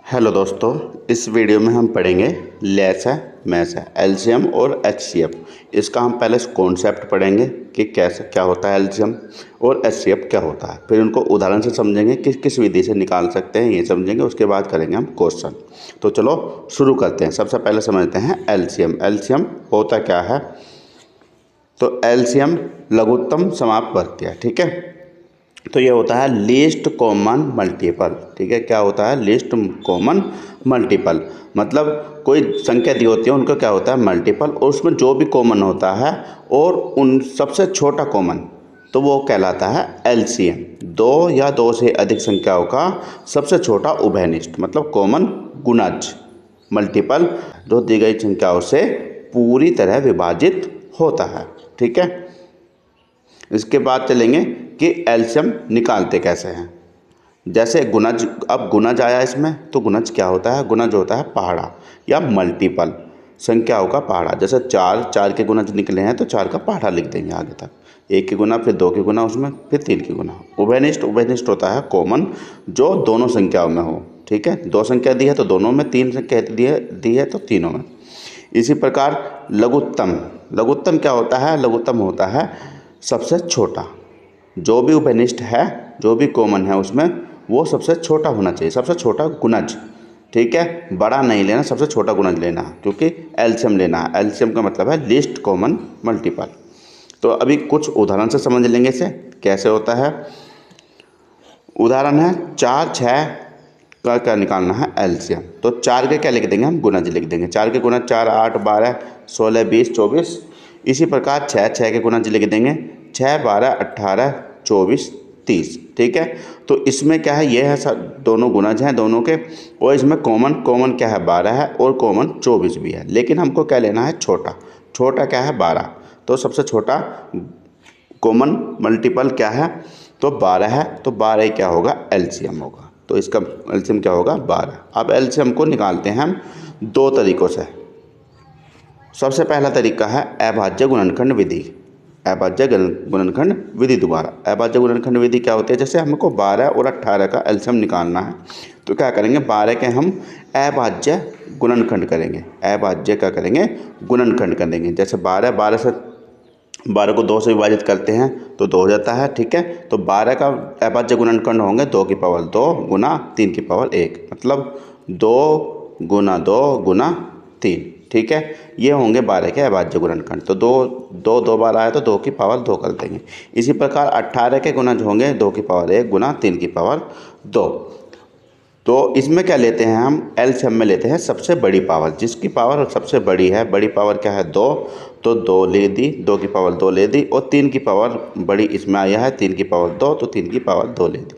Hello दोस्तों, इस video में हम पढ़ेंगे लेस है मैस है एलसीएम और एचसीएफ। इसका हम पहले कॉन्सेप्ट पढ़ेंगे कि कैसे क्या होता है एलसीएम और एचसीएफ क्या होता है, फिर उनको उदाहरण से समझेंगे किस किस विधि से निकाल सकते हैं ये समझेंगे। उसके बाद करेंगे हम क्वेश्चन। तो चलो शुरू करते हैं। सबसे पहले समझते हैं एलसीएम। एलसीएम होता क्या है? तो एलसीएम लघुत्तम समापवर्ती, ठीक है। तो ये होता है लीस्ट कॉमन मल्टीपल, ठीक है। क्या होता है? लीस्ट कॉमन मल्टीपल, मतलब कोई संख्या दी होती है उनका क्या होता है? मल्टीपल, और उसमें जो भी कॉमन होता है और उन सबसे छोटा कॉमन, तो वो कहलाता है एलसीएम। दो या दो से अधिक संख्याओं का सबसे छोटा उभयनिष्ठ, मतलब कॉमन गुणज मल्टीपल जो दी गई संख्याओं से पूरी तरह विभाजित होता है, ठीक है। इसके बाद चलेंगे कि एलसीएम निकालते कैसे हैं। जैसे गुणज, अब गुणज आया इसमें, तो गुणज क्या होता है? गुणज होता है पहाड़ा या मल्टीपल, संख्याओं का पहाड़ा। जैसे चार के गुणज निकले हैं तो चार का पहाड़ा लिख देंगे आगे तक। एक के गुना, फिर दो के गुना, उसमें फिर तीन के गुना। उभयनिष्ठ होता है कॉमन जो दोनों संख्याओं में हो, ठीक है। दो संख्या दी है तो दोनों में, तीन संख्या दी है तो तीनों में। इसी प्रकार लघुत्तम क्या होता है? लघुत्तम होता है सबसे छोटा। जो भी उभयनिष्ठ है, जो भी कॉमन है उसमें, वो सबसे छोटा होना चाहिए, सबसे छोटा गुणज, ठीक है। बड़ा नहीं लेना, सबसे छोटा गुणज लेना, क्योंकि एलसीएम लेना है। एलसीएम का मतलब है लीस्ट कॉमन मल्टीपल। तो अभी कुछ उदाहरण से समझ लेंगे इसे कैसे होता है। उदाहरण है 4 6 का क्या निकालना है? एलसीएम। तो 4 के क्या लिख देंगे हम? गुणज लिख देंगे। 4 के गुणज 4 8 12 16 20 24। इसी प्रकार 6 के गुणज लिख देंगे 6 12 18 24 30, ठीक है। तो इसमें क्या है? ये है दोनों गुणज हैं दोनों के, और इसमें कॉमन क्या है? 12 है, और कॉमन 24 भी है। लेकिन हमको क्या लेना है? छोटा क्या है? 12। तो सबसे छोटा कॉमन मल्टीपल क्या है? तो 12 है। तो 12 ही क्या होगा? एलसीएम होगा। तो इसका एलसीएम क्या होगा? 12। अब एलसीएम को निकालते हैं हम दो तरीक़ों से। सबसे पहला तरीका है अभाज्य गुणनखंड विधि। अभाज्य गुणनखंड विधि दोबारा। अभाज्य गुणनखंड विधि क्या होती है? जैसे हमको 12 और 18 का एलसीएम निकालना है, तो क्या करेंगे? 12 के हम अभाज्य गुणनखंड करेंगे। अभाज्य क्या करेंगे? गुणनखंड करेंगे। जैसे 12 को 2 से विभाजित करते हैं तो 2 हो जाता है, ठीक है। तो 12 का अभाज्य गुणनखंड होंगे 2 की पावर 2 गुना 3 की पावर 1, मतलब 2 गुना 2 गुना 3, ठीक है। ये होंगे 12 के अभाज्य गुणनखंड। तो दो बार आया तो 2 की पावर 2 कर देंगे। इसी प्रकार 18 के गुणज होंगे 2 की पावर 1 गुना 3 की पावर 2। तो इसमें क्या लेते हैं हम? एलसीएम में लेते हैं सबसे बड़ी पावर, जिसकी पावर सबसे बड़ी है। बड़ी पावर क्या है? 2, तो 2 ले दी, 2 की पावर 2 ले दी, और 3 की पावर बड़ी इसमें आया है 3 की पावर 2, तो 3 की पावर 2 ले दी।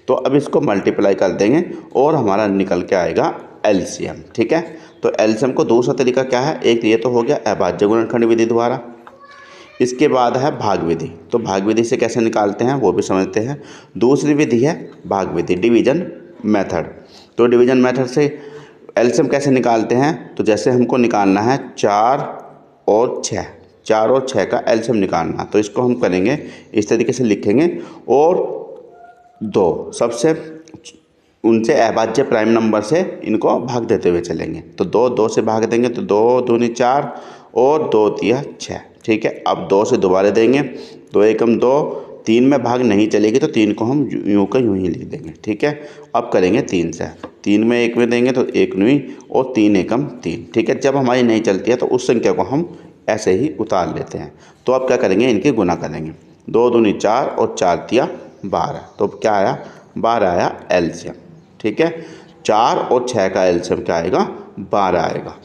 तो अब इसको मल्टीप्लाई कर देंगे और हमारा निकल के आएगा एलसीएम, ठीक है। तो एलसीएम को दूसरा तरीका क्या है? एक ये तो हो गया अभाज्य गुणनखंड विधि द्वारा। इसके बाद है भाग विधि। तो भाग विधि से कैसे निकालते हैं वो भी समझते हैं। दूसरी विधि है भाग विधि, डिवीजन मेथड। तो डिवीजन मेथड से एलसीएम कैसे निकालते हैं? तो जैसे हमको निकालना है 4 और 6 का एलसीएम निकालना, तो इसको हम करेंगे इस तरीके से लिखेंगे, और 2 सबसे उनसे अभाज्य प्राइम नंबर से इनको भाग देते हुए चलेंगे। तो 2 से भाग देंगे तो 2 दूनी 4 और 2 तिया 6, ठीक है। अब 2 से दोबारा देंगे, 2 एकम 2, 3 में भाग नहीं चलेगी तो 3 को हम यूँ का यूँ ही लिख देंगे, ठीक है। अब करेंगे 3 से। 3 में 1 में देंगे तो 1 नुई और 3 एकम 3, ठीक है। जब हमारी नहीं चलती है तो उस संख्या को हम ऐसे ही उतार लेते हैं। तो अब क्या करेंगे? इनके गुना करेंगे। 2 दूनी 4 और 4 तिया 12। तो क्या आया? 12 आया एलसीएम, ठीक है। 4 और 6 का एलसीएम क्या आएगा? 12 आएगा।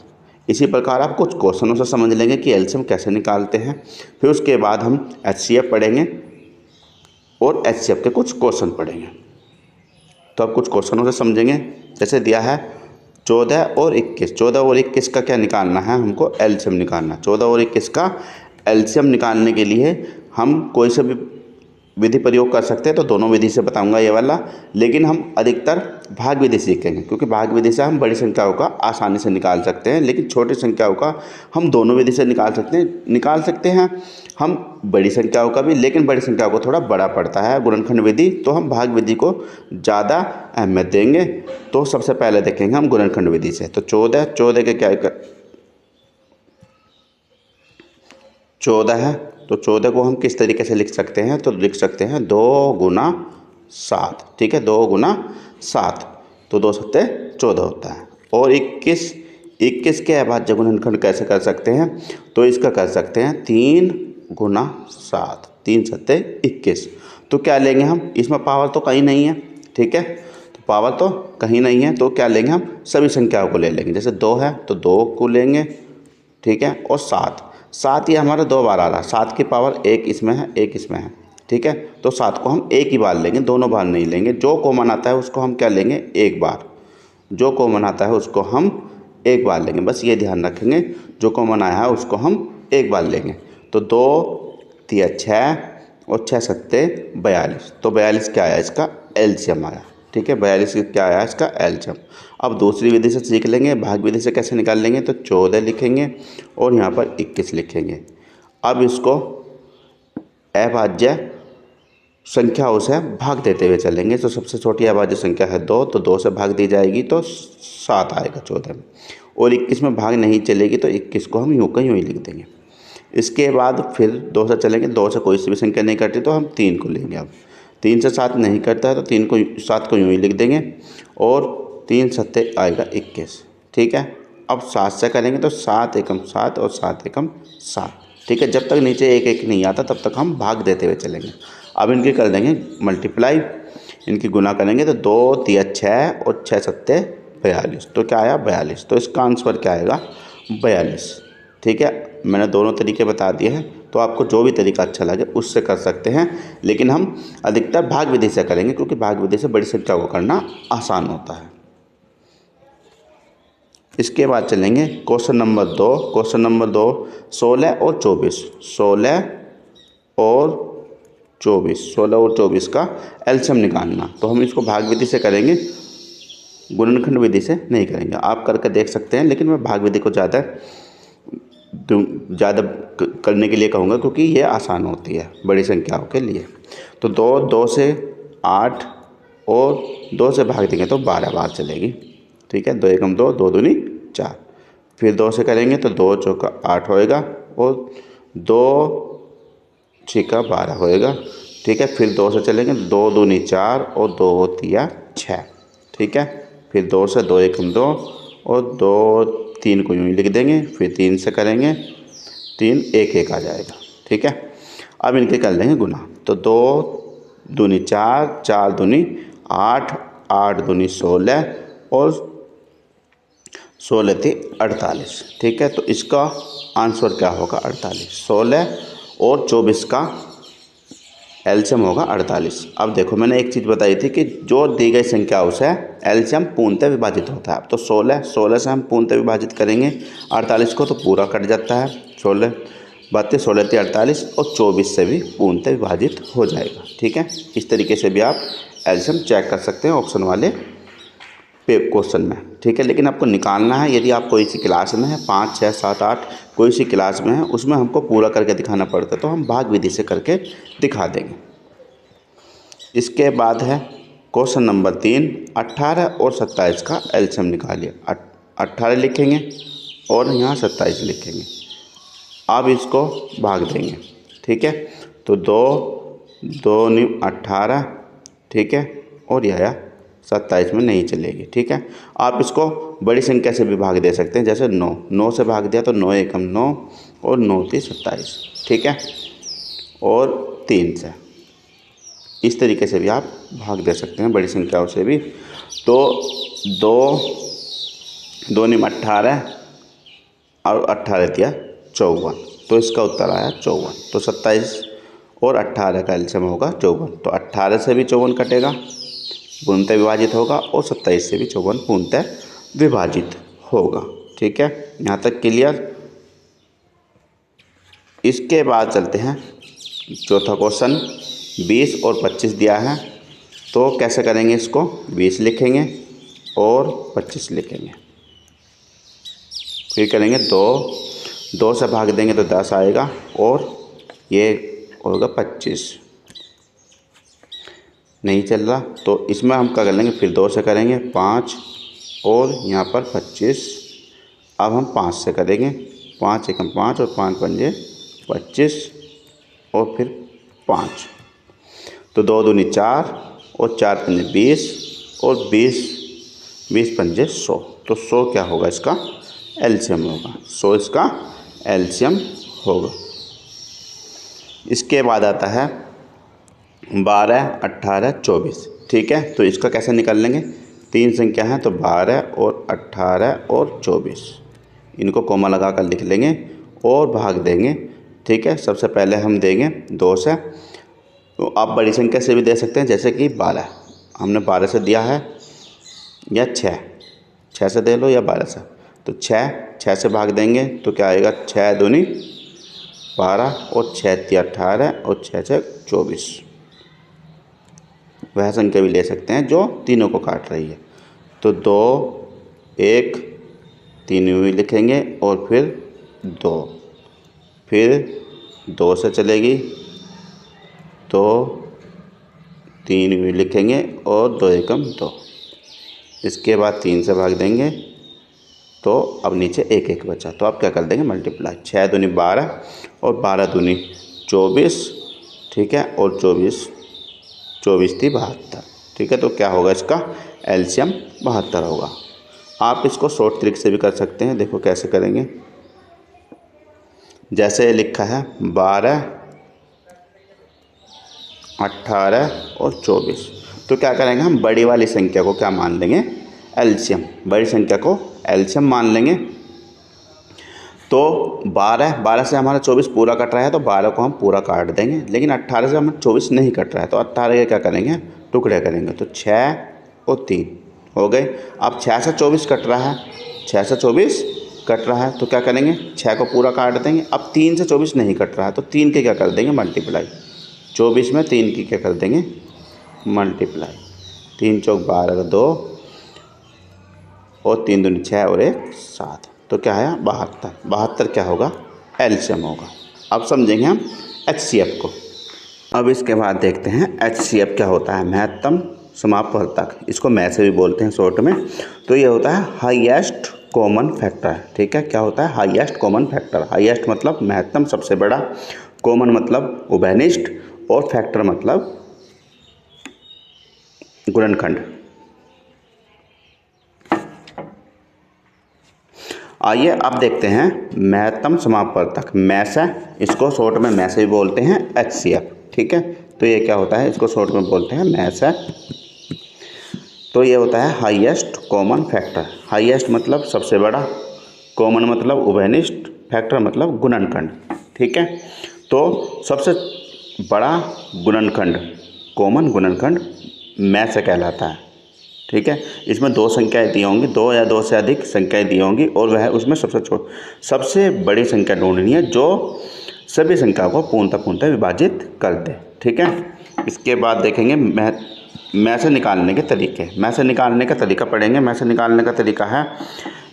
इसी प्रकार आप कुछ क्वेश्चनों से समझ लेंगे कि एलसीएम कैसे निकालते हैं। फिर उसके बाद हम एचसीएफ पढ़ेंगे और एचसीएफ के कुछ क्वेश्चन पढ़ेंगे। तो आप कुछ क्वेश्चनों से समझेंगे। जैसे दिया है 14 और 21। 14 और 21 का क्या निकालना है? हमको एलसीएम निकालना। 14 और 21 का एलसीएम निकालने के लिए हम कोई से भी विधि प्रयोग कर सकते हैं तो दोनों विधि से बताऊंगा ये वाला, लेकिन हम अधिकतर भाग विधि सीखेंगे क्योंकि भाग विधि से हम बड़ी संख्याओं का आसानी से निकाल सकते हैं, लेकिन छोटी संख्याओं का हम दोनों विधि से निकाल सकते हैं हम बड़ी संख्याओं का भी, लेकिन बड़ी संख्याओं को थोड़ा बड़ा पड़ता है गुणनखंड विधि, तो हम भाग विधि को ज़्यादा अहमियत देंगे। तो सबसे पहले देखेंगे हम गुणनखंड विधि से। तो 14 के क्या 14 है, तो 14 को हम किस तरीके से लिख सकते हैं, तो लिख सकते हैं 2 गुना 7। ठीक है, 2 गुना 7, तो 2 सत्ते 14 होता है। और 21 के अभाज्य गुणनखंड कैसे कर सकते हैं, तो इसका कर सकते हैं 3 गुना 7, 3 सत्ते 21। तो क्या लेंगे हम, इसमें पावर तो कहीं नहीं है, ठीक है, तो पावर तो कहीं नहीं है, तो क्या लेंगे हम सभी संख्याओं को ले लेंगे। जैसे 2 है तो 2 को लेंगे, ठीक है, और 7 ये हमारा 2 बार आ रहा है, 7 की पावर 1 इसमें है, 1 इसमें है, ठीक है, तो 7 को हम एक ही बार लेंगे, दोनों बार नहीं लेंगे। जो कॉमन आता है उसको हम क्या लेंगे, एक बार, जो कॉमन आता है उसको हम एक बार लेंगे, बस ये ध्यान रखेंगे, जो कॉमन आया है उसको हम एक बार लेंगे। तो 2 तिया 6 और 6 सत्ते 42, तो 42 क्या आया, इसका एलसीएम आया, ठीक है, 42 क्या आया, इसका एलसीएम। अब दूसरी विधि से सीख लेंगे, भाग विधि से कैसे निकाल लेंगे, तो 14 लिखेंगे और यहाँ पर 21 लिखेंगे। अब इसको अभाज्य संख्याओं से भाग देते हुए चलेंगे। तो सबसे छोटी अभाज्य संख्या है 2, तो 2 से भाग दी जाएगी तो 7 आएगा 14 में, और 21 में भाग नहीं चलेगी तो 21 को हम यूँ का यूँ ही लिख देंगे। इसके बाद फिर 2 से चलेंगे, 2 से कोई सी भी संख्या नहीं कटती तो हम 3 को लेंगे। अब 3 से 7 नहीं करता है तो 7 को यूँ ही लिख देंगे, और 3 सत्ते आएगा 21, ठीक है। अब 7 से करेंगे तो 7 एकम 7 और 7 एकम 7, ठीक है, जब तक नीचे 1 1 नहीं आता तब तक हम भाग देते हुए चलेंगे। अब इनके कर देंगे मल्टीप्लाई, इनकी गुना करेंगे तो 2 तिया 6 और 6 सत्ते 42, तो क्या आया 42, तो इसका आंसर क्या आएगा 42, ठीक है। मैंने दोनों तरीके बता दिए हैं, तो आपको जो भी तरीका अच्छा लगे उससे कर सकते हैं, लेकिन हम अधिकतर भाग विधि से करेंगे क्योंकि भाग विधि से बड़ी संख्या को करना आसान होता है। इसके बाद चलेंगे क्वेश्चन नंबर 2। क्वेश्चन नंबर 2, 16 और 24, 16 और 24 का एलसीएम निकालना। तो हम इसको भाग विधि से करेंगे, गुणनखंड विधि से नहीं करेंगे। आप करके देख सकते हैं, लेकिन मैं भाग विधि को ज़्यादा करने के लिए कहूँगा क्योंकि ये आसान होती है बड़ी संख्याओं के लिए। तो 2 से 8 और 2 से भाग देंगे तो 12 बार चलेगी, ठीक है, 2 एकम 2, 2 दूनी 4। फिर 2 से करेंगे तो 2 चौका 8 होएगा और 2 छिका 12 होएगा, ठीक है। फिर 2 से चलेंगे, 2 दूनी 4 और 2 तिया 6, ठीक है। फिर 2 से 2 एकम 2 और 2 3 को यूँ ही लिख देंगे। फिर 3 से करेंगे, 3 1 1 आ जाएगा, ठीक है। अब इनके कर लेंगे गुना, तो 2 दूनी 4, 4 दूनी 8, 8 दूनी 16 और 16 ती 48, ठीक है। तो इसका आंसर क्या होगा 48, 16 और 24 का एलसीएम होगा 48। अब देखो मैंने एक चीज़ बताई थी कि जो दी गई संख्याओं से एलसीएम पूर्णतः विभाजित होता है। तो 16 से हम पूर्णतः विभाजित करेंगे, 48 को तो पूरा कट जाता है, 16 32, 16 ती 48 और 24 से भी पूर्णतः विभाजित हो जाएगा, ठीक है। इस तरीके से भी आप एलसीएम चेक कर सकते हैं ऑप्शन वाले क्वेश्चन में, ठीक है। लेकिन आपको निकालना है, यदि आप कोई सी क्लास में है 5 6 7 8 कोई सी क्लास में है, उसमें हमको पूरा करके दिखाना पड़ता है, तो हम भाग विधि से करके दिखा देंगे। इसके बाद है क्वेश्चन नंबर 3, 18 और 27 का एलसीएम निकालिए। 18 लिखेंगे और यहाँ 27 लिखेंगे। अब इसको भाग देंगे, ठीक है। तो 2 न्यू 18, ठीक है, और यह 27 में नहीं चलेगी, ठीक है। आप इसको बड़ी संख्या से भी भाग दे सकते हैं, जैसे 9 से भाग दिया तो 9 एकम 9 और 9 ती 27, ठीक है, और 3 से, इस तरीके से भी आप भाग दे सकते हैं बड़ी संख्याओं से भी। तो 2 नीम 18 और 18 तिया 54, तो इसका उत्तर आया 54। तो 27 और 18 का एलसीएम होगा 54। तो 18 से भी 54 कटेगा, पूर्णतः विभाजित होगा, और 27 से भी 54 पूर्णतः विभाजित होगा, ठीक है। यहाँ तक क्लियर। इसके बाद चलते हैं चौथा क्वेश्चन। 20 और 25 दिया है, तो कैसे करेंगे इसको, 20 लिखेंगे और 25 लिखेंगे। फिर करेंगे 2 से भाग देंगे तो 10 आएगा और ये होगा 25। नहीं चल रहा तो इसमें हम क्या कर लेंगे, फिर 2 से करेंगे 5 और यहाँ पर 25। अब हम 5 से करेंगे, 5 एकम 5 और 5 पंजे 25 और फिर 5, तो 2 दूनी 4 और 4 पंजे 20 और 20 पंजे 100, तो 100 क्या होगा, इसका एलसीएम होगा। 100 इसका एलसीएम होगा। इसके बाद आता है 12, 18, 24। ठीक है, तो इसका कैसे निकाल लेंगे, 3 संख्या है तो 12 और 18 और 24, इनको कोमा लगा कर लिख लेंगे और भाग देंगे। ठीक है, सबसे पहले हम देंगे 2 से, तो आप बड़ी संख्या से भी दे सकते हैं, जैसे कि 12 हमने 12 से दिया है, या 6 से दे लो या 12 से, तो 6 से भाग देंगे तो क्या आएगा, 6 दूनी 12 और 6 तिया 18 और 6 6 24। वह संख्या भी ले सकते हैं जो तीनों को काट रही है, तो 2 1 3 भी लिखेंगे और फिर 2, फिर 2 से चलेगी तो 3 भी लिखेंगे और 2 एकम 2। इसके बाद 3 से भाग देंगे तो अब नीचे 1 1 बचा, तो आप क्या कर देंगे, मल्टीप्लाई। 6 दूनी 12 और 12 दूनी 24। ठीक है, और 24 थी 72। ठीक है, तो क्या होगा, इसका एलसीएम 72 होगा। आप इसको शॉर्ट ट्रिक से भी कर सकते हैं, देखो कैसे करेंगे। जैसे लिखा है 12, 18 और 24, तो क्या करेंगे हम, बड़ी वाली संख्या को क्या मान लेंगे, एलसीएम। बड़ी संख्या को एलसीएम मान लेंगे। तो 12 से हमारा 24 पूरा कट रहा है, तो 12 को हम पूरा काट देंगे, लेकिन 18 से हमारा 24 नहीं कट रहा है, तो 18 के क्या करेंगे, टुकड़े करेंगे, तो 6 और 3 हो गए। अब 6 से 24 कट रहा है, 6 से 24 कट रहा है, तो क्या करेंगे, 6 को पूरा काट देंगे। अब 3 से 24 नहीं कट रहा है, तो 3 के क्या कर देंगे, मल्टीप्लाई। 24 में 3 की क्या कर देंगे, मल्टीप्लाई। 3 चौक 12 2 और 3 दूनी 6 और 1 7, तो क्या है 72। 72 क्या होगा, एलसीएम होगा। अब समझेंगे हम एचसीएफ को। अब इसके बाद देखते हैं एचसीएफ क्या होता है, महत्तम समापवर्तक, इसको मैं से भी बोलते हैं शॉर्ट में। तो ये होता है हाईएस्ट कॉमन फैक्टर। ठीक है, क्या होता है, हाईएस्ट कॉमन फैक्टर। हाईएस्ट मतलब महत्तम, सबसे बड़ा, कॉमन मतलब उभयनिष्ठ, और फैक्टर मतलब गुणनखंड। आइए अब देखते हैं महत्तम समापवर्तक, मैस है, इसको शॉर्ट में मैस भी बोलते हैं, एचसीएफ। ठीक है, तो ये क्या होता है, इसको शॉर्ट में बोलते हैं मैस है। तो ये होता है हाईएस्ट कॉमन फैक्टर। हाईएस्ट मतलब सबसे बड़ा, कॉमन मतलब उभयनिष्ठ, फैक्टर मतलब गुणनखंड। ठीक है, तो सबसे बड़ा गुणनखंड, कॉमन गुणनखंड मैस कहलाता है। ठीक है, इसमें 2 संख्याएं दी होंगी, 2 या 2 से अधिक संख्याएं दी होंगी, और वह उसमें सबसे बड़ी संख्या ढूंढनी है जो सभी संख्या को पूर्णतः विभाजित कर दे। ठीक है, इसके बाद देखेंगे मैं से निकालने के तरीके। मैं से निकालने का तरीका पढ़ेंगे। मैं से निकालने का तरीका है,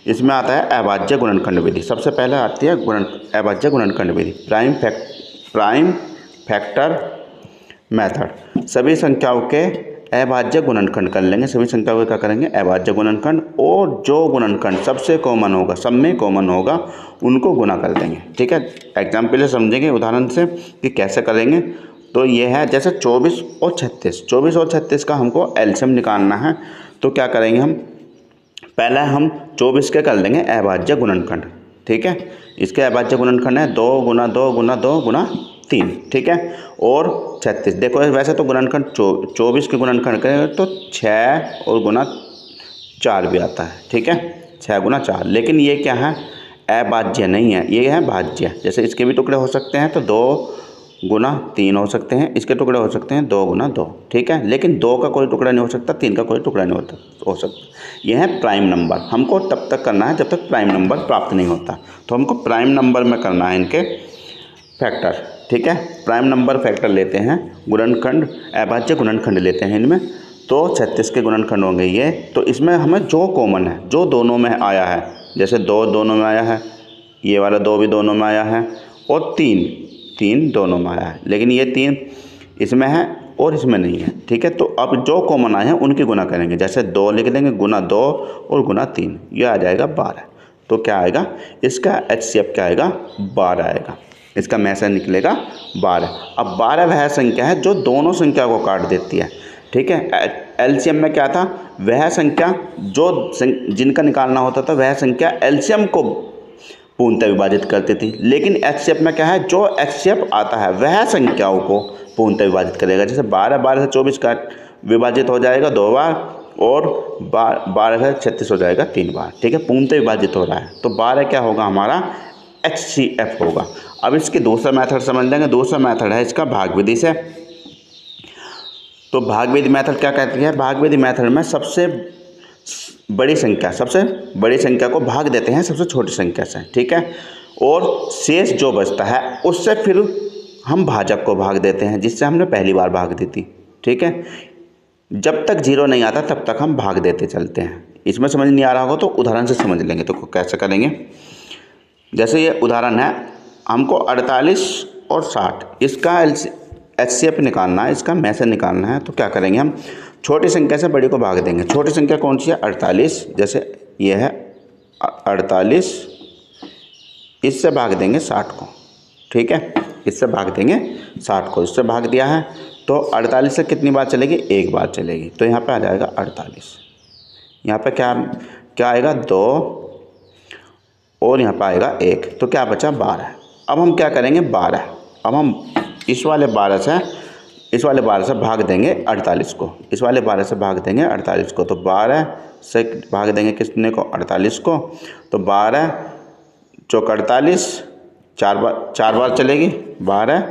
इसमें आता है अभाज्य गुणनखंड विधि। सबसे पहले आती है अभाज्य गुणनखंड विधि, प्राइम फैक्टर मेथड। सभी संख्याओं के अभाज्य गुणनखंड कर लेंगे, सभी संख्याओं का क्या करेंगे, अभाज्य गुणनखंड, और जो गुणनखंड सबसे कॉमन होगा, सब में कॉमन होगा, उनको गुना कर देंगे। ठीक है, एग्जाम्पल से समझेंगे, उदाहरण से कि कैसे करेंगे। तो ये है जैसे 24 और 36 का हमको एलसीएम निकालना है, तो क्या करेंगे हम, पहले हम 24 के कर लेंगे अभाज्य गुणनखंड। ठीक है, इसके अभाज्य गुणनखंड है 2 गुना 2 गुना 2 गुना 3। ठीक है, और 36, देखो वैसे तो गुणनखंड 24 के गुणनखंड करें तो 6 और गुना 4 भी आता है। ठीक है, 6 गुना 4, लेकिन ये क्या है, अभाज्य नहीं है, ये है भाज्य। जैसे इसके भी टुकड़े हो सकते हैं तो 2 गुना 3 हो सकते हैं, इसके टुकड़े हो सकते हैं 2 गुना 2। ठीक है, लेकिन 2 का कोई टुकड़ा नहीं हो सकता, 3 का कोई टुकड़ा नहीं हो सकता। यह है प्राइम नंबर। हमको तब तक करना है जब तक प्राइम नंबर प्राप्त नहीं होता, तो हमको प्राइम नंबर में करना है इनके फैक्टर। ठीक है। प्राइम नंबर फैक्टर लेते हैं, गुणनखंड अभाज्य गुणनखंड लेते हैं इनमें, तो 36 के गुणनखंड होंगे ये। तो इसमें हमें जो कॉमन है, जो दोनों में आया है, जैसे 2 दोनों में आया है, ये वाला 2 भी दोनों में आया है, और 3 दोनों में आया है, लेकिन ये 3 इसमें है और इसमें नहीं है, ठीक है। तो अब जो कॉमन आए हैं उनकी गुना करेंगे, जैसे 2 लिख देंगे, गुना 2 और गुना 3, ये आ जाएगा 12। तो क्या आएगा इसका HCF क्या आएगा, 12 आएगा। इसका मैसेज निकलेगा 12। अब 12 वह संख्या है जो दोनों संख्या को काट देती है, ठीक है। LCM में क्या था, वह संख्या जो जिनका निकालना होता था वह संख्या LCM को पूर्णतः विभाजित करती थी, लेकिन HCF में क्या है, जो HCF आता है वह संख्याओं को पूर्णतः विभाजित करेगा। जैसे 12 से 24 का विभाजित हो जाएगा 2 बार, और 12 से 36 हो जाएगा 3 बार, ठीक है। पूर्णतः विभाजित हो रहा है, तो 12 क्या होगा हमारा HCF होगा। अब इसके दूसरा मेथड समझ लेंगे। दूसरा मेथड है इसका भाग विधि से। तो भाग विधि मेथड क्या कहती है, भाग विधि मेथड में सबसे बड़ी संख्या को भाग देते हैं सबसे छोटी संख्या से, ठीक है। और शेष जो बचता है उससे फिर हम भाजक को भाग देते हैं, जिससे हमने पहली बार भाग दी थी, ठीक है। जब तक 0 नहीं आता तब तक हम भाग देते चलते हैं। इसमें समझ नहीं आ रहा होगा तो उदाहरण से समझ लेंगे। तो कैसे करेंगे, जैसे ये उदाहरण है, हमको 48 और 60 इसका HCF निकालना है, इसका मैसेज निकालना है। तो क्या करेंगे, हम छोटी संख्या से बड़ी को भाग देंगे। छोटी संख्या कौन सी है, 48, जैसे ये है 48, इससे भाग देंगे 60 को, ठीक है। इससे भाग देंगे 60 को, इससे भाग दिया है तो 48 से कितनी बार चलेगी, 1 बार चलेगी। तो यहाँ पे आ जाएगा 48, यहाँ पे क्या आएगा 2, और यहाँ पे आएगा 1, तो क्या बचा 12। अब हम क्या करेंगे 12, अब हम इस वाले 12 से भाग देंगे 48 को, इस वाले 12 से भाग देंगे 48 को। तो 12 से भाग देंगे कितने को, 48 को। तो 12 चौक 48, 4 बार चलेगी, 12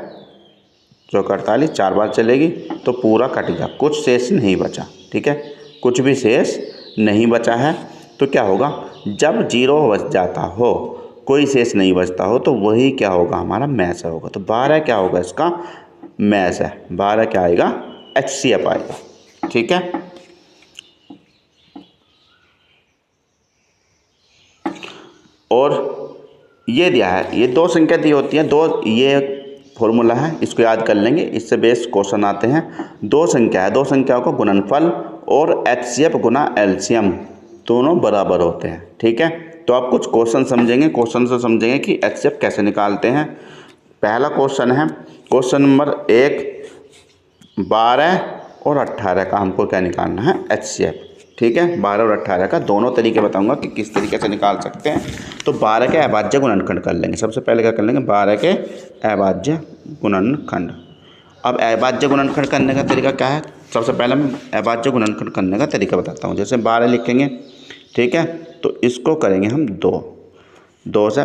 चौक 48 4 बार चलेगी, तो पूरा कट गया, कुछ शेष नहीं बचा, ठीक है। कुछ भी शेष नहीं बचा है। तो क्या होगा, जब 0 बच जाता हो, कोई शेष नहीं बचता हो, तो वही क्या होगा, हमारा मैस होगा। तो 12 क्या होगा, इसका मैस है। 12 क्या आएगा, HCF आएगा, ठीक है। और ये दिया है, ये 2 संख्या दी होती है, 2, ये फॉर्मूला है, इसको याद कर लेंगे, इससे बेस क्वेश्चन आते हैं। 2 संख्या है, 2 संख्याओं का गुणनफल और HCF गुना LCM दोनों बराबर होते हैं, ठीक है। तो आप कुछ क्वेश्चन समझेंगे, क्वेश्चन से समझेंगे कि HCF कैसे निकालते हैं। पहला क्वेश्चन है, क्वेश्चन नंबर 1, 12 और 18 का हमको क्या निकालना है, HCF, ठीक है। 12 और 18 का दोनों तरीके बताऊंगा कि किस तरीके से निकाल सकते हैं। तो 12 के अभाज्य गुणनखंड कर लेंगे। सबसे पहले क्या कर लेंगे, 12 के अभाज्य गुणनखंड। अब अभाज्य गुणनखंड करने का तरीका क्या है, सबसे पहले मैं अभाज्य गुणनखंड करने का तरीका बताता हूँ। जैसे 12 लिखेंगे, ठीक है, तो इसको करेंगे हम 2 से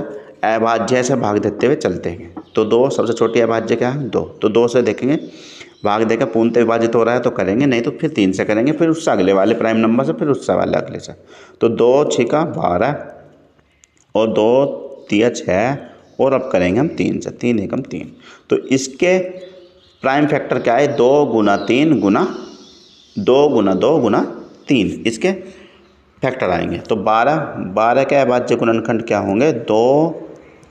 अभाज्य से भाग देते हुए चलते हैं। तो 2 सबसे छोटी अभाज्य क्या है, 2। तो 2 से देखेंगे भाग देकर पूर्णतः विभाजित हो रहा है तो करेंगे, नहीं तो फिर 3 से करेंगे, फिर उससे अगले वाले प्राइम नंबर से, फिर उससे वाले अगले से। तो 2 6 12 और 2 3 6, और अब करेंगे हम 3 से, 3 एकम 3। तो इसके प्राइम फैक्टर क्या है, 2 गुना 3 गुना 2 गुना 2 गुना 3, इसके फैक्टर आएंगे। तो 12 के अभाज्य गुणनखंड क्या होंगे, 2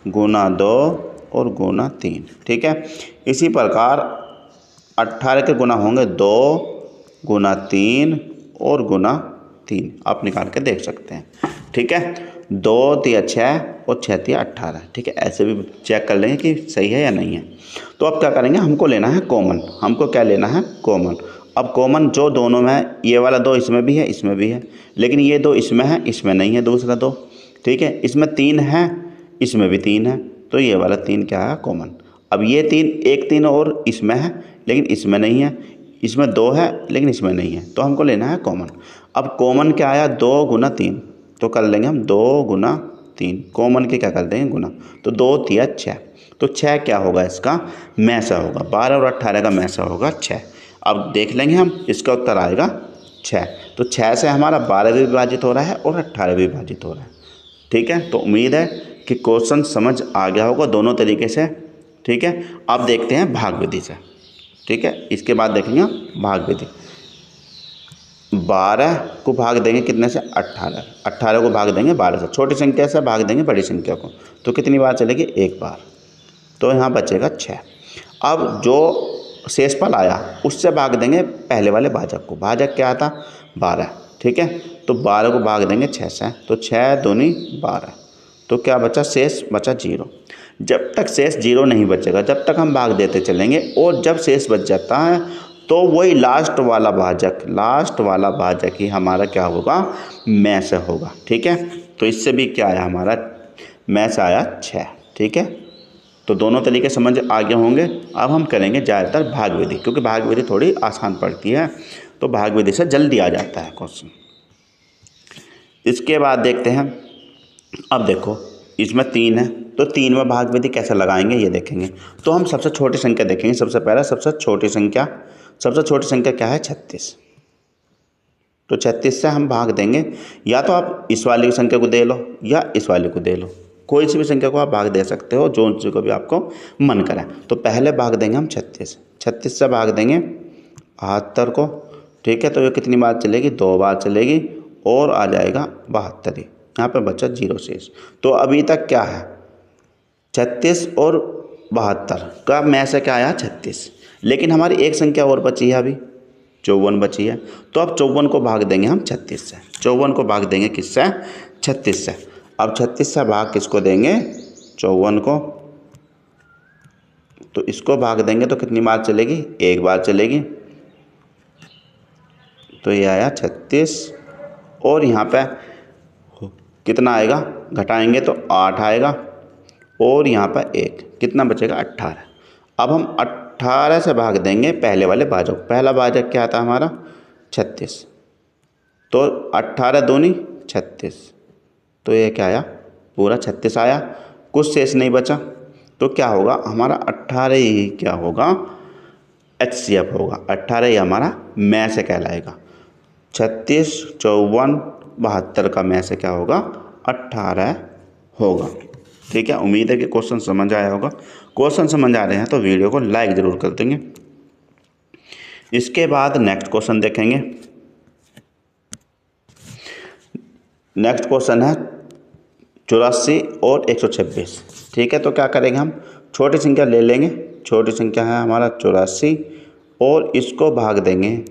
गुना 2 और गुना 3, ठीक है। इसी प्रकार 18 के गुना होंगे 2 गुना 3 और गुना 3, आप निकाल के देख सकते हैं, ठीक है। 2 3 6 और 6 3 18, ठीक है। ऐसे भी चेक कर लेंगे कि सही है या नहीं है। तो अब क्या करेंगे, हमको लेना है कॉमन। हमको क्या लेना है, कॉमन। अब कॉमन जो दोनों में है, ये वाला 2 इसमें भी है, इसमें भी है, लेकिन ये 2 इसमें है, इसमें नहीं है, दूसरा 2, ठीक है। इसमें 3 है, इसमें भी 3 है, तो ये वाला 3 क्या है, कॉमन। अब ये 3, एक 3 और इसमें है, लेकिन इसमें नहीं है, इसमें 2 है, लेकिन इसमें नहीं है, तो हमको लेना है कॉमन। अब कॉमन क्या आया, 2 गुना 3, तो कर लेंगे हम 2 गुना 3, कॉमन के क्या कर देंगे, गुना। तो 2 3 6, तो 6 क्या होगा, इसका मैसा होगा। 12 और 18 का मैसा होगा 6। अब देख लेंगे हम, इसका उत्तर आएगा 6। तो 6 से हमारा 12 भी विभाजित हो रहा है और 18 भी विभाजित हो रहा है, ठीक है। तो उम्मीद है कि क्वेश्चन समझ आ गया होगा दोनों तरीके से, ठीक है। अब देखते हैं भाग विधि से, ठीक है। इसके बाद देखेंगे भाग विधि। 12 को भाग देंगे कितने से, 18। 18 को भाग देंगे 12 से, छोटी संख्या से भाग देंगे बड़ी संख्या को, तो कितनी बार चलेगी, एक बार, तो यहाँ बचेगा 6। अब जो शेषफल आया उससे भाग देंगे पहले वाले भाजक को। भाजक क्या था, 12, ठीक है। तो 12 को भाग देंगे 6 से, तो 6 दूनी 12, तो क्या बचा, शेष बचा 0। जब तक शेष 0 नहीं बचेगा जब तक हम भाग देते चलेंगे, और जब शेष बच जाता है तो वही लास्ट वाला भाजक ही हमारा क्या होगा, में से होगा, ठीक है। तो इससे भी क्या आया हमारा, में से आया 6, ठीक है। तो दोनों तरीके समझ आगे होंगे। अब हम करेंगे ज़्यादातर भाग विधि, क्योंकि भाग विधि थोड़ी आसान पड़ती है, तो भाग विधि से जल्दी आ जाता है क्वेश्चन। इसके बाद देखते हैं, अब देखो इसमें 3 है, तो 3 में भाग विधि कैसे लगाएंगे ये देखेंगे। तो हम सबसे छोटी संख्या देखेंगे, सबसे पहला सबसे छोटी संख्या क्या है, 36। तो 36 से हम भाग देंगे, या तो आप इस वाली संख्या को दे लो या इस वाली को दे लो, कोई सी भी संख्या को आप भाग दे सकते हो, जो सी को भी आपको मन करे। तो पहले भाग देंगे हम 36 से भाग देंगे 72 को, ठीक है। तो ये कितनी बार चलेगी, 2 बार चलेगी, और आ जाएगा 72 ही, यहाँ पे बचा 0 शेष। तो अभी तक क्या है, 36 और 72 का में से क्या आया, 36, लेकिन हमारी एक संख्या और बची है, अभी 54 बची है। तो अब 54 को भाग देंगे हम 36 से, 54 को भाग देंगे किससे, 36 से। अब 36 से भाग किसको देंगे, 54 को, तो इसको भाग देंगे तो कितनी बार चलेगी, एक बार चलेगी। तो ये आया 36, और यहाँ पे कितना आएगा, घटाएंगे तो 8 आएगा, और यहाँ पर 1, कितना बचेगा, 18। अब हम 18 से भाग देंगे पहले वाले भाजक। पहला भाजक क्या था हमारा, 36, तो 18 दूनी 36, तो ये क्या आया, पूरा 36 आया, कुछ शेष नहीं बचा। तो क्या होगा हमारा, 18 ही क्या होगा, HCF होगा, 18 ही हमारा में से कहलाएगा। 36, 54, 72 का में से क्या होगा, 18 होगा, ठीक है। उम्मीद है कि क्वेश्चन समझ आया होगा। क्वेश्चन समझ आ रहे हैं तो वीडियो को लाइक ज़रूर कर देंगे। इसके बाद नेक्स्ट क्वेश्चन देखेंगे। नेक्स्ट क्वेश्चन है 84 और 126, ठीक है। तो क्या करेंगे हम, छोटी संख्या ले लेंगे, छोटी संख्या है हमारा 84, और इसको भाग देंगे,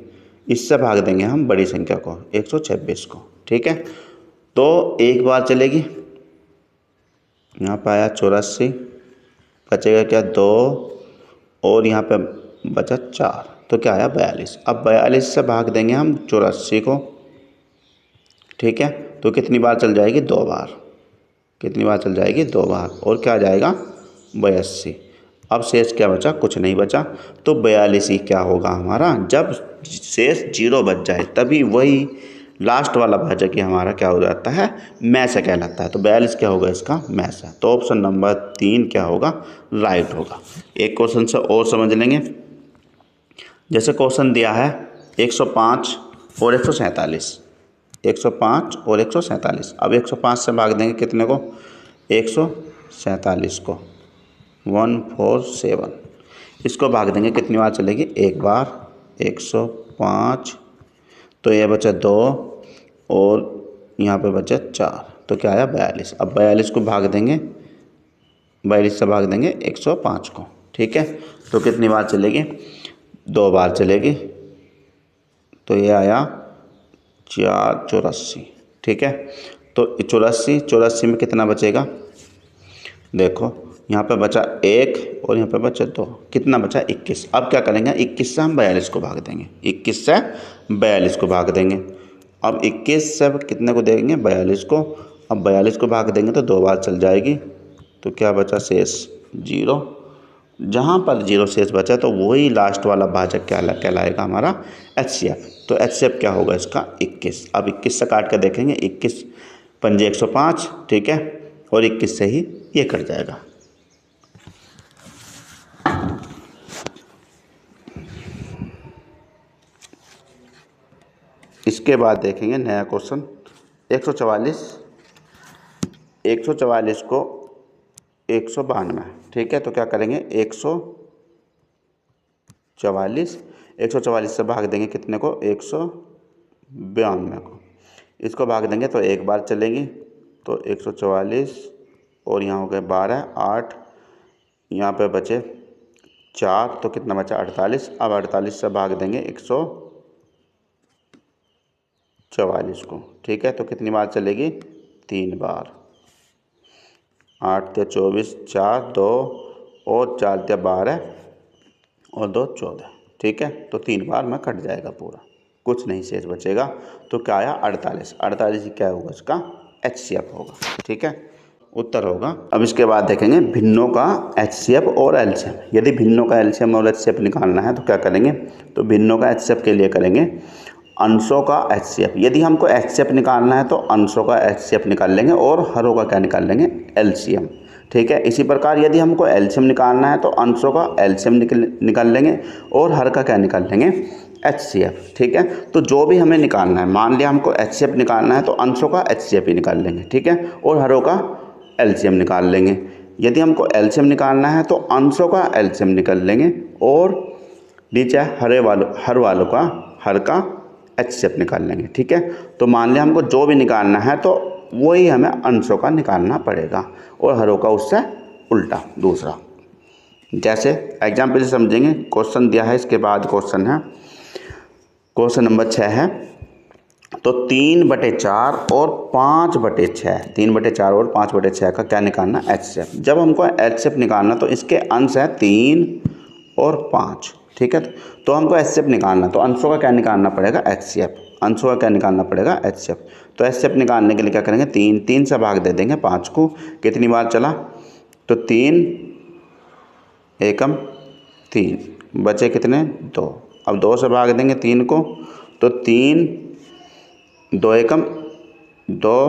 इससे भाग देंगे हम बड़ी संख्या को 126 को, ठीक है। तो एक बार चलेगी, यहाँ पर आया 84, बचेगा क्या, 2, और यहाँ पे बचा 4, तो क्या आया 42। अब 42 से भाग देंगे हम 84 को, ठीक है। तो कितनी बार चल जाएगी, 2 बार, कितनी बार चल जाएगी, 2 बार, और क्या आ जाएगा, 82। अब शेष क्या बचा, कुछ नहीं बचा। तो 42 ही क्या होगा हमारा, जब शेष 0 बच जाए तभी वही लास्ट वाला भाजक ही हमारा क्या हो जाता है, में से कहलाता है। तो 42 क्या होगा इसका, में से। तो ऑप्शन नंबर 3 क्या होगा, राइट होगा। एक क्वेश्चन से और समझ लेंगे। जैसे क्वेश्चन दिया है 105 और 147, 105 और 147। अब 105 से भाग देंगे कितने को, 147 को, 147, इसको भाग देंगे कितनी बार चलेगी, एक बार, 105, तो ये बचा 2, और यहाँ पे बचा 4, तो क्या आया 42। अब 42 को भाग देंगे, 42 से भाग देंगे 105 को, ठीक है। तो कितनी बार चलेगी, 2 बार चलेगी, तो ये आया 4, 84, ठीक है। तो 84 में कितना बचेगा, देखो यहाँ पे बचा 1 और यहाँ पे बचा 2, कितना बचा, 21। अब क्या करेंगे, 21 से हम 42 को भाग देंगे, 21 से 42 को भाग देंगे। अब 21 से कितने को देंगे, 42 को। अब 42 को भाग देंगे तो 2 बार चल जाएगी, तो क्या बचा शेष, 0। जहाँ पर 0 शेष बचा तो वही लास्ट वाला भाजक क्या कहलाएगा हमारा, HCF। तो HCF क्या होगा इसका, 21। अब 21 से काट कर देखेंगे, 21 पंजे 105, ठीक है, और 21 से ही ये कट जाएगा। इसके बाद देखेंगे नया क्वेश्चन 144 को 192, ठीक है। तो क्या करेंगे 144, 144 से भाग देंगे कितने को 192 को। इसको भाग देंगे तो एक बार चलेगी, तो 144 और यहाँ हो गए 12, 8, यहाँ पे बचे 4, तो कितना बचा 48। अब 48 से भाग देंगे 144 को, ठीक है। तो कितनी बार चलेगी 3 बार। 8 × 24, 4, 2 और 4 × 12 और 2 14, ठीक है। तो 3 बार में कट जाएगा पूरा, कुछ नहीं शेष बचेगा। तो क्या आया 48। 48 क्या होगा इसका HCF होगा, ठीक है, उत्तर होगा। अब इसके बाद देखेंगे भिन्नों का HCF और LCM। यदि भिन्नों का LCM और HCF निकालना है तो क्या करेंगे, तो भिन्नों का HCF के लिए करेंगे अंशों का HCF। यदि हमको HCF निकालना है तो अंशों का HCF निकाल लेंगे और हरों का क्या निकाल लेंगे LCM, ठीक है। इसी प्रकार यदि हमको LCM निकालना है तो अंशों का LCM निकाल लेंगे और हर का क्या निकाल लेंगे HCF, ठीक है। तो जो भी हमें निकालना है, मान लिया हमको HCF निकालना है तो अंशों का HCF ही निकाल लेंगे, ठीक है, और हरों का LCM निकाल लेंगे। यदि हमको LCM निकालना है तो अंशों का LCM निकाल लेंगे और नीचे हर का HCF निकाल लेंगे, ठीक है। तो मान लिया हमको जो भी निकालना है तो वही हमें अंशों का निकालना पड़ेगा और हरों का उससे उल्टा दूसरा। जैसे एग्जाम्पल से समझेंगे, क्वेश्चन दिया है, इसके बाद क्वेश्चन है, क्वेश्चन नंबर 6 है। तो 3/4 और 5/6, 3/4 और 5/6 का क्या निकालना HCF। जब हमको HCF निकालना तो इसके अंश है 3 और 5, ठीक है। तो हमको HCF निकालना तो अंशों का क्या निकालना पड़ेगा HCF, अंशों का क्या निकालना पड़ेगा HCF। तो HCF निकालने के लिए क्या करेंगे 3 से भाग दे देंगे 5 को। कितनी बार चला, तो 3 एकम 3, बचे कितने 2। अब 2 से भाग देंगे 3 को, तो 3 2 एकम 2,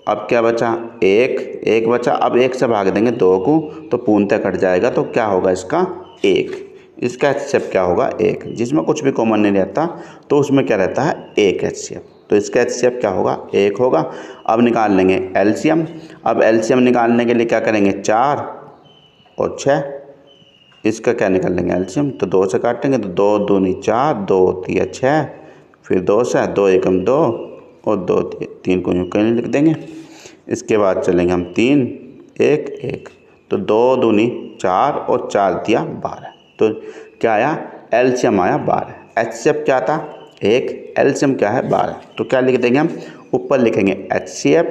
अब क्या बचा 1 बचा। अब 1 से भाग देंगे 2 को तो पूर्णतः कट जाएगा, तो क्या होगा इसका 1। इसका HCF क्या होगा 1। जिसमें कुछ भी कॉमन नहीं रहता तो उसमें क्या रहता है 1 HCF। तो इसका HCF क्या होगा 1 होगा। अब निकाल लेंगे LCM। अब LCM निकालने के लिए क्या करेंगे 4 और 6, इसका क्या निकाल लेंगे LCM। तो 2 से काटेंगे तो 2 दूनी 4, 2 3 6, फिर 2 से 2 एकम 2 और 2 3 को यूँ कहीं लिख देंगे। इसके बाद चलेंगे हम 3 1 1, तो 2 दूनी 4 और 4 दिया 12। तो क्या आया LCM आया 12। HCF क्या था 1, LCM क्या है 12। तो क्या लिख देंगे हम, ऊपर लिखेंगे HCF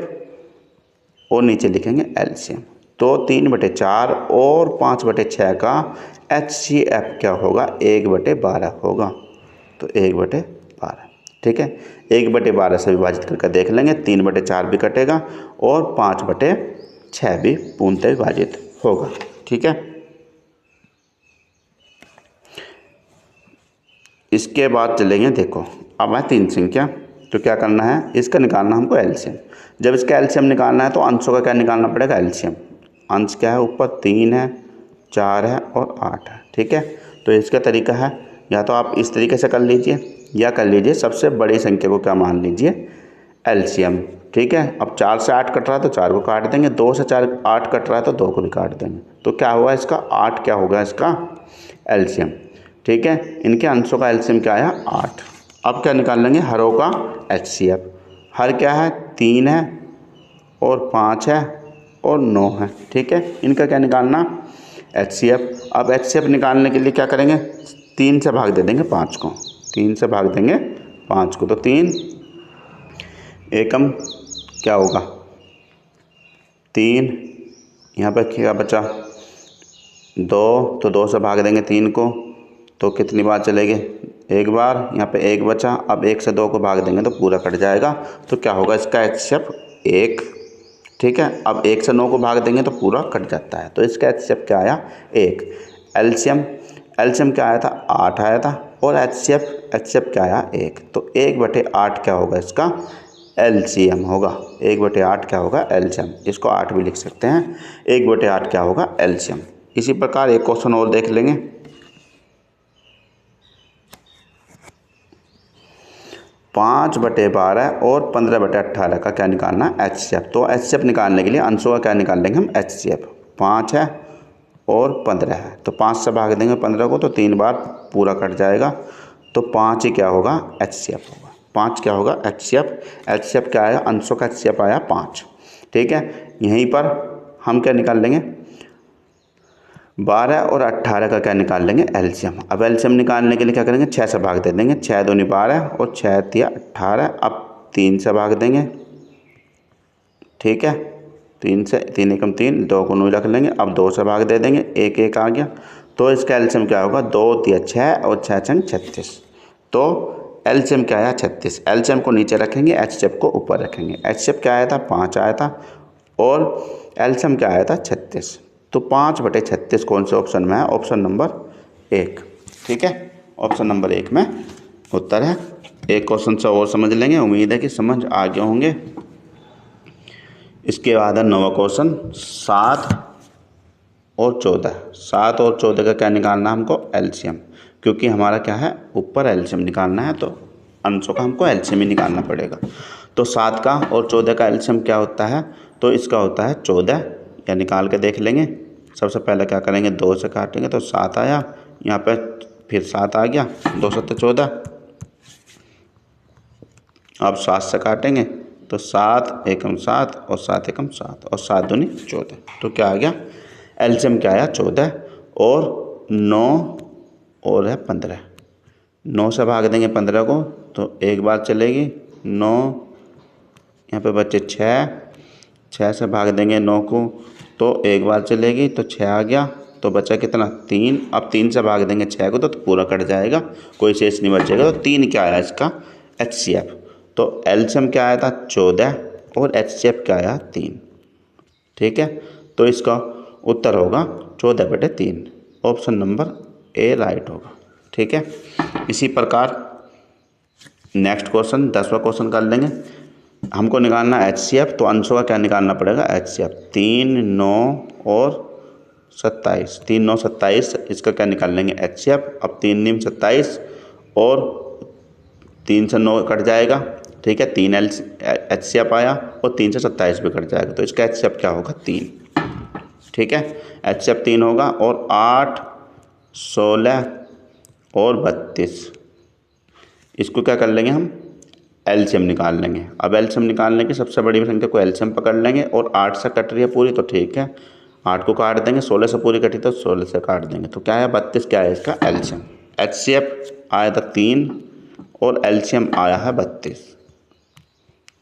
और नीचे लिखेंगे LCM। तो 3/4 और 5/6 का HCF क्या होगा 1/12 होगा। तो 1/12, ठीक है। 1/12 से विभाजित करके देख लेंगे, 3/4 भी कटेगा और 5/6 भी पूर्णतः विभाजित होगा, ठीक है। इसके बाद चलेंगे, देखो अब है 3 संख्या, तो क्या करना है इसका निकालना हमको LCM। जब इसका LCM निकालना है तो अंशों का क्या निकालना पड़ेगा LCM। अंश क्या है, ऊपर 3 है, 4 है और 8 है, ठीक है। तो इसका तरीका है, या तो आप इस तरीके से कर लीजिए या कर लीजिए सबसे बड़ी संख्या को क्या मान लीजिए LCM, ठीक है। अब 4 से 8 कट रहा है तो 4 को काट देंगे, 2 से 8 कट रहा है तो 2 को भी काट देंगे। तो क्या हुआ इसका 8 क्या होगा इसका LCM, ठीक है। इनके अंशों का LCM क्या आया 8। अब क्या निकाल लेंगे हरों का HCF। हर क्या है 3 है और 5 है और 9 है, ठीक है। इनका क्या निकालना HCF। अब HCF निकालने के लिए क्या करेंगे 3 से भाग दे देंगे 5 को, 3 से भाग देंगे 5 को। तो 3 एकम क्या होगा 3, यहाँ पर क्या बचा 2, तो 2 से भाग देंगे 3 को, तो कितनी बार चलेगी 1 बार। यहाँ पे 1 बचा, अब 1 से 2 को भाग देंगे तो पूरा कट जाएगा। तो क्या होगा इसका HCF 1, ठीक है। अब 1 से 9 को भाग देंगे तो पूरा कट जाता है, तो इसका HCF क्या आया 1। LCM क्या आया था 8 आया था और HCF क्या आया 1। तो 1/8 क्या होगा इसका LCM होगा, 1/8 क्या होगा LCM। इसको 8 भी लिख सकते हैं, 1/8 क्या होगा LCM। इसी प्रकार एक क्वेश्चन और देख लेंगे। 5/12 और 15/18 का क्या निकालना HCF। तो HCF निकालने के लिए अंशों का क्या निकाल लेंगे हम HCF। 5 है और 15 है, तो 5 से भाग देंगे 15 को तो 3 बार पूरा कट जाएगा, तो 5 ही क्या होगा HCF होगा। 5 क्या होगा HCF क्या आया, अंशों का HCF आया 5। ठीक है, यहीं पर हम क्या निकाल लेंगे 12 और 18 का क्या निकाल लेंगे एलसीएम। अब एलसीएम निकालने के लिए क्या करेंगे 6 से भाग दे देंगे, 6 दूनी 12 और 6 तिया 18। अब 3 से भाग देंगे, ठीक है, 3 से 3 एकम 3, 2 को 9 रख लेंगे। अब 2 से भाग दे देंगे, 1 1 आ गया, तो इसका एलसीएम क्या होगा 2 तिया 6 और 6 छंग 36। तो एलसीएम क्या आया 36। एलसीएम को नीचे रखेंगे, एचसीएफ को ऊपर रखेंगे। एचसीएफ क्या आया था 5 आया था और एलसीएम क्या आया था 36। तो 5/36 कौन से ऑप्शन में है, ऑप्शन नंबर 1। ठीक है, ऑप्शन नंबर 1 में उत्तर है। एक क्वेश्चन से और समझ लेंगे, उम्मीद है कि समझ आ गए होंगे। इसके बाद है 9वां क्वेश्चन, 7 और 14। 7 और 14 का क्या निकालना है हमको एलसीएम, क्योंकि हमारा क्या है ऊपर एलसीएम निकालना है, तो अंशों का हमको एलसीएम ही निकालना पड़ेगा। तो 7 का और 14 का एलसीएम क्या होता है, तो इसका होता है 14, या निकाल के देख लेंगे। सबसे पहले क्या करेंगे 2 से काटेंगे तो 7 आया, यहाँ पे फिर 7 आ गया, 2 7 14। अब 7 से काटेंगे तो 7 एकम 7 और 7 एकम 7 और 7 दूनी 14। तो क्या आ गया एलसीएम क्या आया 14 और 9 और है 15। 9 से भाग देंगे 15 को तो एक बार चलेगी 9, यहाँ पे बच्चे 6 से भाग देंगे 9 को तो एक बार चलेगी, तो 6 आ गया, तो बचा कितना 3। अब 3 से भाग देंगे 6 को तो पूरा कट जाएगा, कोई शेष नहीं बचेगा। तो 3 क्या आया इसका HCF। तो एलसीएम क्या आया था 14 और HCF क्या आया 3। ठीक है, तो इसका उत्तर होगा 14/3, ऑप्शन नंबर ए राइट होगा। ठीक है, इसी प्रकार नेक्स्ट क्वेश्चन 10वां क्वेश्चन कर लेंगे। हमको निकालना HCF, तो अंशों का क्या निकालना पड़ेगा HCF। 3 9 और 27, 3 9 27, इसका क्या निकाल लेंगे HCF। अब 3 9 27 और 3 से 9 कट जाएगा, ठीक है, 3 HCF आया और 3 से 27 भी कट जाएगा, तो इसका HCF क्या होगा 3। ठीक है, HCF 3 होगा। और 8 16 और 32, इसको क्या कर लेंगे हम एलसीएम निकाल लेंगे। अब एलसीएम निकालने की सबसे बड़ी संख्या को एलसीएम पकड़ लेंगे, और 8 से कट रही है पूरी तो ठीक है, 8 को काट देंगे, 16 से पूरी कटी तो 16 से काट देंगे, तो क्या है 32 क्या है इसका एलसीएम। HCF आया था 3 और एलसीएम आया है 32,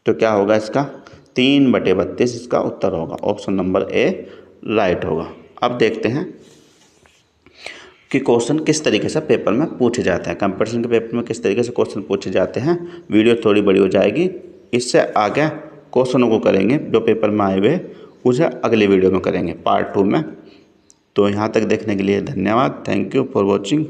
तो क्या होगा इसका 3/32 इसका उत्तर होगा, ऑप्शन नंबर ए राइट होगा। अब देखते हैं कि क्वेश्चन किस तरीके से पेपर में पूछे जाते हैं, कंपटीशन के पेपर में किस तरीके से क्वेश्चन पूछे जाते हैं। वीडियो थोड़ी बड़ी हो जाएगी, इससे आगे क्वेश्चनों को करेंगे जो पेपर में आए हुए, उसे अगले वीडियो में करेंगे पार्ट 2 में। तो यहाँ तक देखने के लिए धन्यवाद, थैंक यू फॉर वॉचिंग।